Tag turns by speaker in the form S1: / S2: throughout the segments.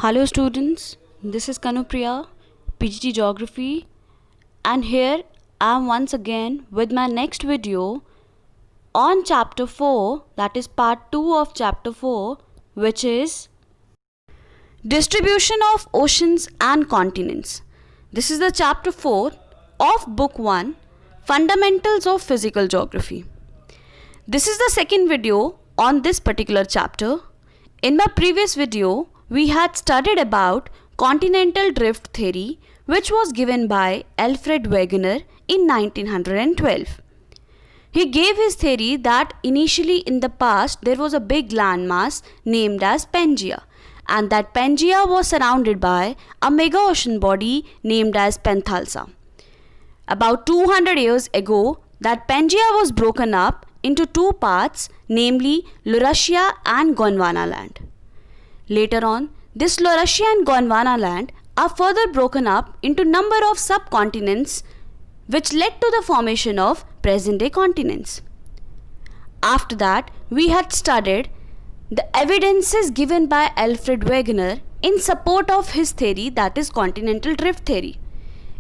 S1: Hello students, this is Kanupriya, PGT Geography, and here I am once again with my next video on chapter 4, that is part 2 of chapter 4, which is Distribution of Oceans and Continents. This is the chapter 4 of book 1, Fundamentals of Physical Geography. This is the second video on this particular chapter. In my previous video, we had studied about continental drift theory, which was given by Alfred Wegener in 1912. He gave his theory that initially in the past there was a big landmass named as Pangaea, and that Pangaea was surrounded by a mega ocean body named as Panthalassa. About 200 years ago, that Pangaea was broken up into two parts, namely Laurasia and Gondwana land. Later on, this Laurasia and Gondwana land are further broken up into number of subcontinents, which led to the formation of present-day continents. After that, we had studied the evidences given by Alfred Wegener in support of his theory, that is continental drift theory.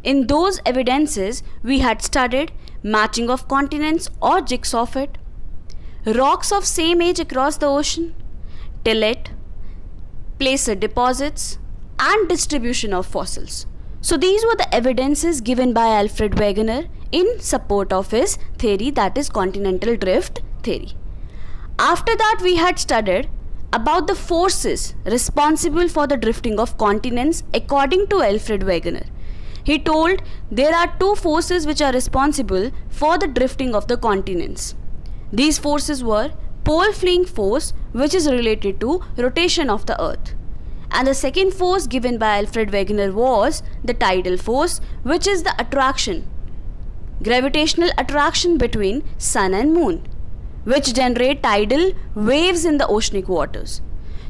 S1: In those evidences, we had studied matching of continents or jigsaw fit, rocks of same age across the ocean, tillite, placer deposits, and distribution of fossils. So these were the evidences given by Alfred Wegener in support of his theory, that is continental drift theory. After that, we had studied about the forces responsible for the drifting of continents according to Alfred Wegener. He told there are two forces which are responsible for the drifting of the continents. These forces were pole fleeing force, which is related to rotation of the earth, and the second force given by Alfred Wegener was the tidal force, which is the attraction, gravitational attraction between sun and moon, which generate tidal waves in the oceanic waters.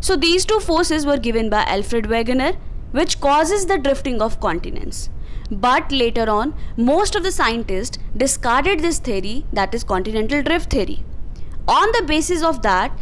S1: So these two forces were given by Alfred Wegener, which causes the drifting of continents. But later on, most of the scientists discarded this theory, that is continental drift theory, on the basis of that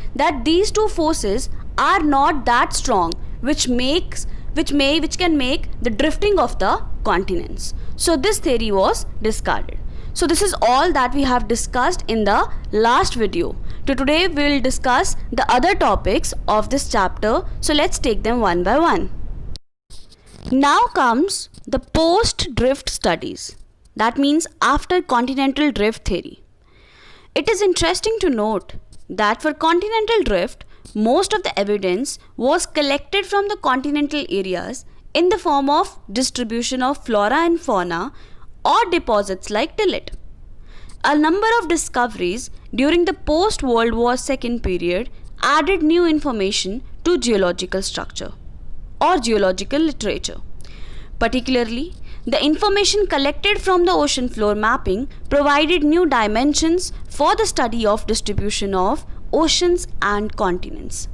S1: these two forces are not that strong, which can make the drifting of the continents. So this theory was discarded. So this is all that we have discussed in the last video. Today we will discuss the other topics of this chapter. So let's take them one by one. Now comes the post-drift studies. That means after continental drift theory. It is interesting to note that for continental drift, most of the evidence was collected from the continental areas in the form of distribution of flora and fauna or deposits like tillite. A number of discoveries during the post-World War II period added new information to geological structure or geological literature. Particularly, the information collected from the ocean floor mapping provided new dimensions for the study of distribution of oceans and continents.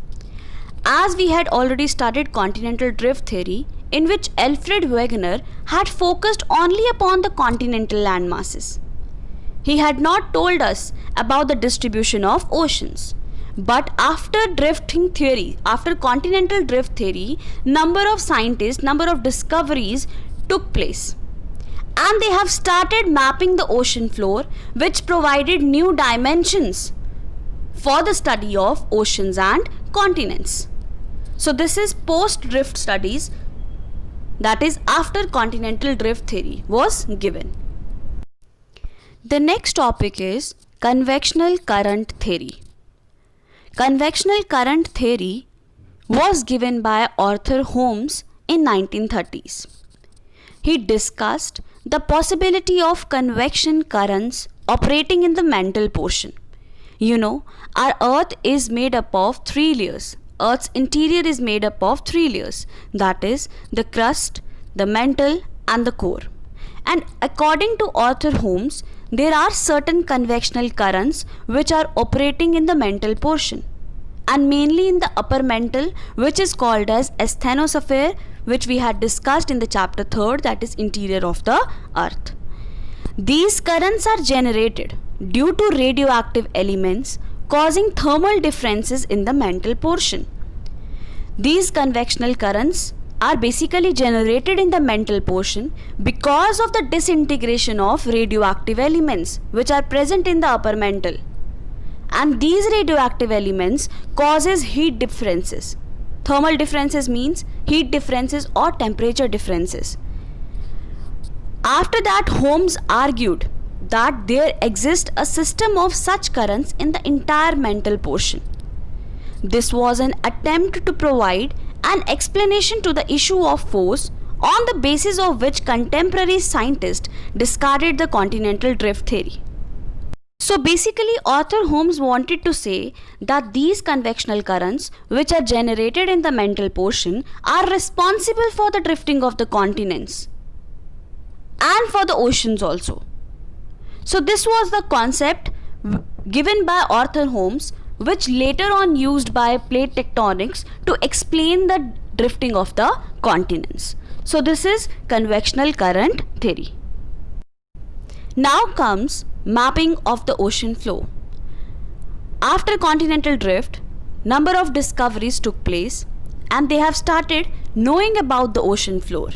S1: As we had already studied continental drift theory, in which Alfred Wegener had focused only upon the continental land masses. He had not told us about the distribution of oceans. But after drifting theory, after continental drift theory, number of scientists, number of discoveries took place. And they have started mapping the ocean floor, which provided new dimensions for the study of oceans and continents. So this is post-drift studies, that is after continental drift theory was given. The next topic is convectional current theory. Convectional current theory was given by Arthur Holmes in 1930s. He discussed the possibility of convection currents operating in the mantle portion. You know, our earth is made up of three layers. Earth's interior is made up of three layers, that is the crust, the mantle and the core. And according to Arthur Holmes, there are certain convectional currents which are operating in the mantle portion, and mainly in the upper mantle, which is called as asthenosphere, which we had discussed in the chapter 3rd, that is interior of the earth. These currents are generated due to radioactive elements causing thermal differences in the mantle portion. These convectional currents are basically generated in the mantle portion because of the disintegration of radioactive elements which are present in the upper mantle. And these radioactive elements causes heat differences. Thermal differences means heat differences or temperature differences. After that, Holmes argued that there exists a system of such currents in the entire mantle portion. This was an attempt to provide an explanation to the issue of force, on the basis of which contemporary scientists discarded the continental drift theory. So basically, Arthur Holmes wanted to say that these convectional currents which are generated in the mantle portion are responsible for the drifting of the continents and for the oceans also. So this was the concept given by Arthur Holmes, which later on used by plate tectonics to explain the drifting of the continents. So this is convectional current theory. Now comes mapping of the ocean floor. After continental drift, number of discoveries took place and they have started knowing about the ocean floor.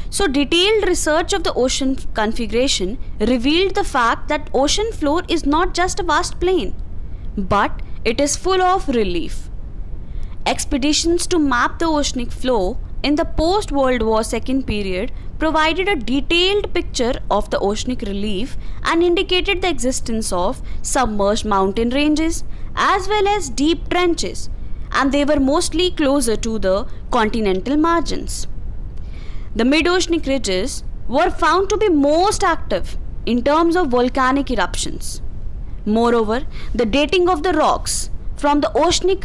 S1: So detailed research of the ocean configuration revealed the fact that ocean floor is not just a vast plain, but it is full of relief. Expeditions to map the oceanic floor in the post-World War II period provided a detailed picture of the oceanic relief and indicated the existence of submerged mountain ranges as well as deep trenches, and they were mostly closer to the continental margins. The mid-oceanic ridges were found to be most active in terms of volcanic eruptions. Moreover, the dating of the rocks from the oceanic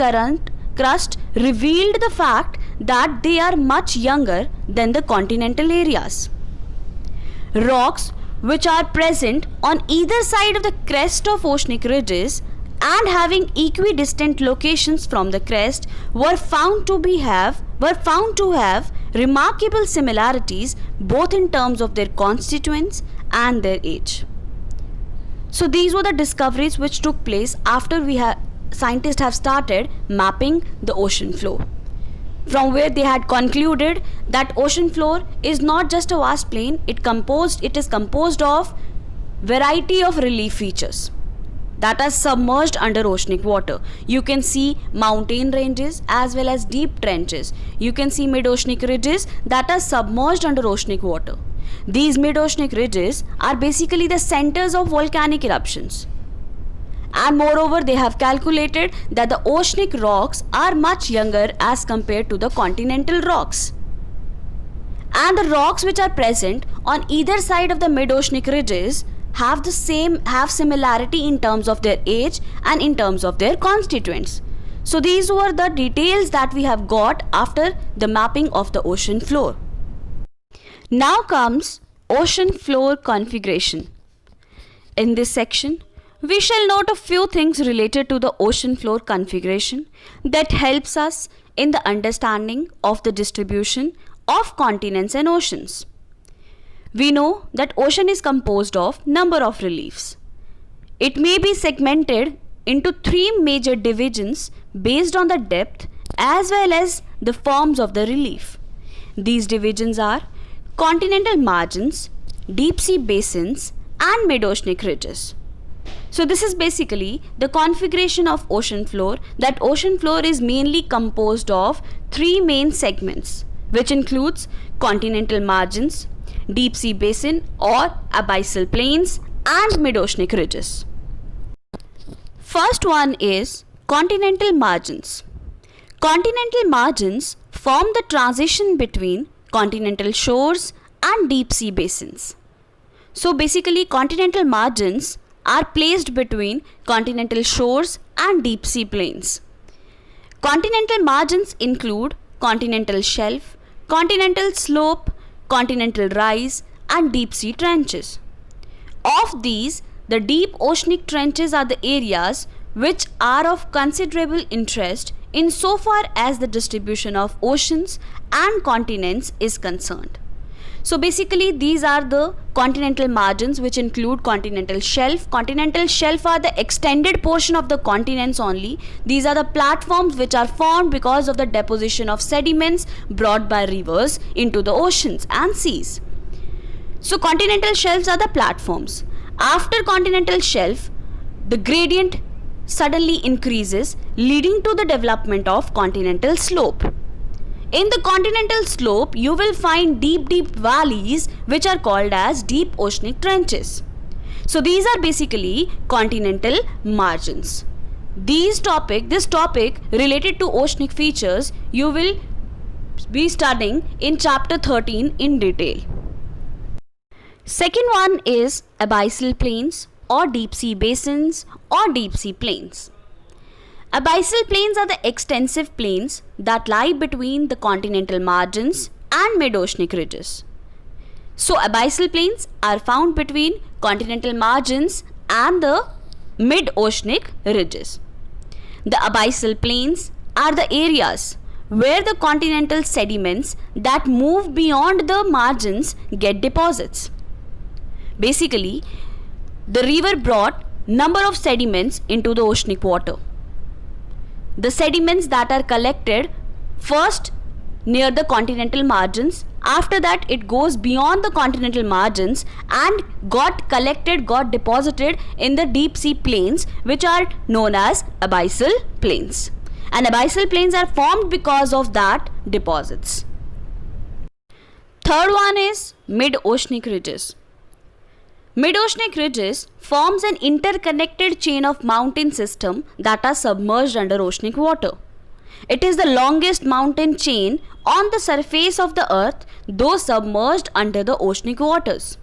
S1: crust revealed the fact that they are much younger than the continental areas. Rocks which are present on either side of the crest of oceanic ridges and having equidistant locations from the crest were found to have remarkable similarities both in terms of their constituents and their age. So these were the discoveries which took place after scientists have started mapping the ocean floor, from where they had concluded that ocean floor is not just a vast plain, it is composed of variety of relief features that are submerged under oceanic water. You can see mountain ranges as well as deep trenches. You can see mid-oceanic ridges that are submerged under oceanic water. These mid-oceanic ridges are basically the centers of volcanic eruptions. And moreover, they have calculated that the oceanic rocks are much younger as compared to the continental rocks. And the rocks which are present on either side of the mid-oceanic ridges have similarity in terms of their age and in terms of their constituents. So these were the details that we have got after the mapping of the ocean floor. Now comes ocean floor configuration. In this section, we shall note a few things related to the ocean floor configuration that helps us in the understanding of the distribution of continents and oceans. We know that ocean is composed of number of reliefs. It may be segmented into three major divisions based on the depth as well as the forms of the relief. These divisions are continental margins, deep sea basins, and mid-oceanic ridges. So this is basically the configuration of ocean floor, that ocean floor is mainly composed of three main segments, which includes continental margins, deep sea basin or abyssal plains, and mid-oceanic ridges. First one is continental margins. Continental margins form the transition between continental shores and deep sea basins. So basically, continental margins are placed between continental shores and deep sea plains. Continental margins include continental shelf, continental slope, continental rise, and deep sea trenches. Of these, the deep oceanic trenches are the areas which are of considerable interest insofar as the distribution of oceans and continents is concerned. So basically these are the continental margins, which include continental shelf. Continental shelf are the extended portion of the continents only. These are the platforms which are formed because of the deposition of sediments brought by rivers into the oceans and seas. So continental shelves are the platforms. After continental shelf, the gradient suddenly increases, leading to the development of continental slope. In the continental slope, you will find deep valleys which are called as deep oceanic trenches. So these are basically continental margins. This topic related to oceanic features, you will be studying in chapter 13 in detail. Second one is abyssal plains or deep sea basins or deep sea plains. Abyssal plains are the extensive plains that lie between the continental margins and mid-oceanic ridges. So abyssal plains are found between continental margins and the mid-oceanic ridges. The abyssal plains are the areas where the continental sediments that move beyond the margins get deposits. Basically, the river brought number of sediments into the oceanic water. The sediments that are collected first near the continental margins, after that it goes beyond the continental margins and got deposited in the deep sea plains, which are known as abyssal plains. And abyssal plains are formed because of that deposits. Third one is mid-oceanic ridges. Mid-oceanic ridges forms an interconnected chain of mountain system that are submerged under oceanic water. It is the longest mountain chain on the surface of the earth, though submerged under the oceanic waters.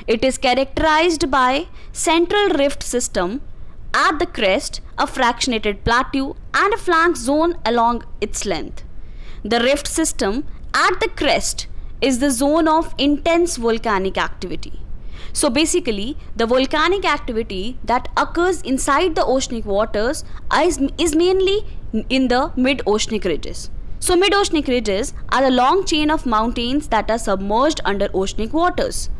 S1: It is characterized by central rift system at the crest, a fractionated plateau and a flank zone along its length. The rift system at the crest is the zone of intense volcanic activity. So basically, the volcanic activity that occurs inside the oceanic waters is mainly in the mid-oceanic ridges. So mid-oceanic ridges are a long chain of mountains that are submerged under oceanic waters.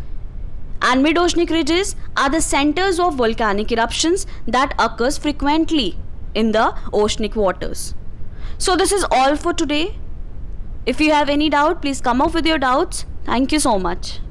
S1: And mid-oceanic ridges are the centers of volcanic eruptions that occurs frequently in the oceanic waters. So this is all for today. If you have any doubt, please come up with your doubts. Thank you so much.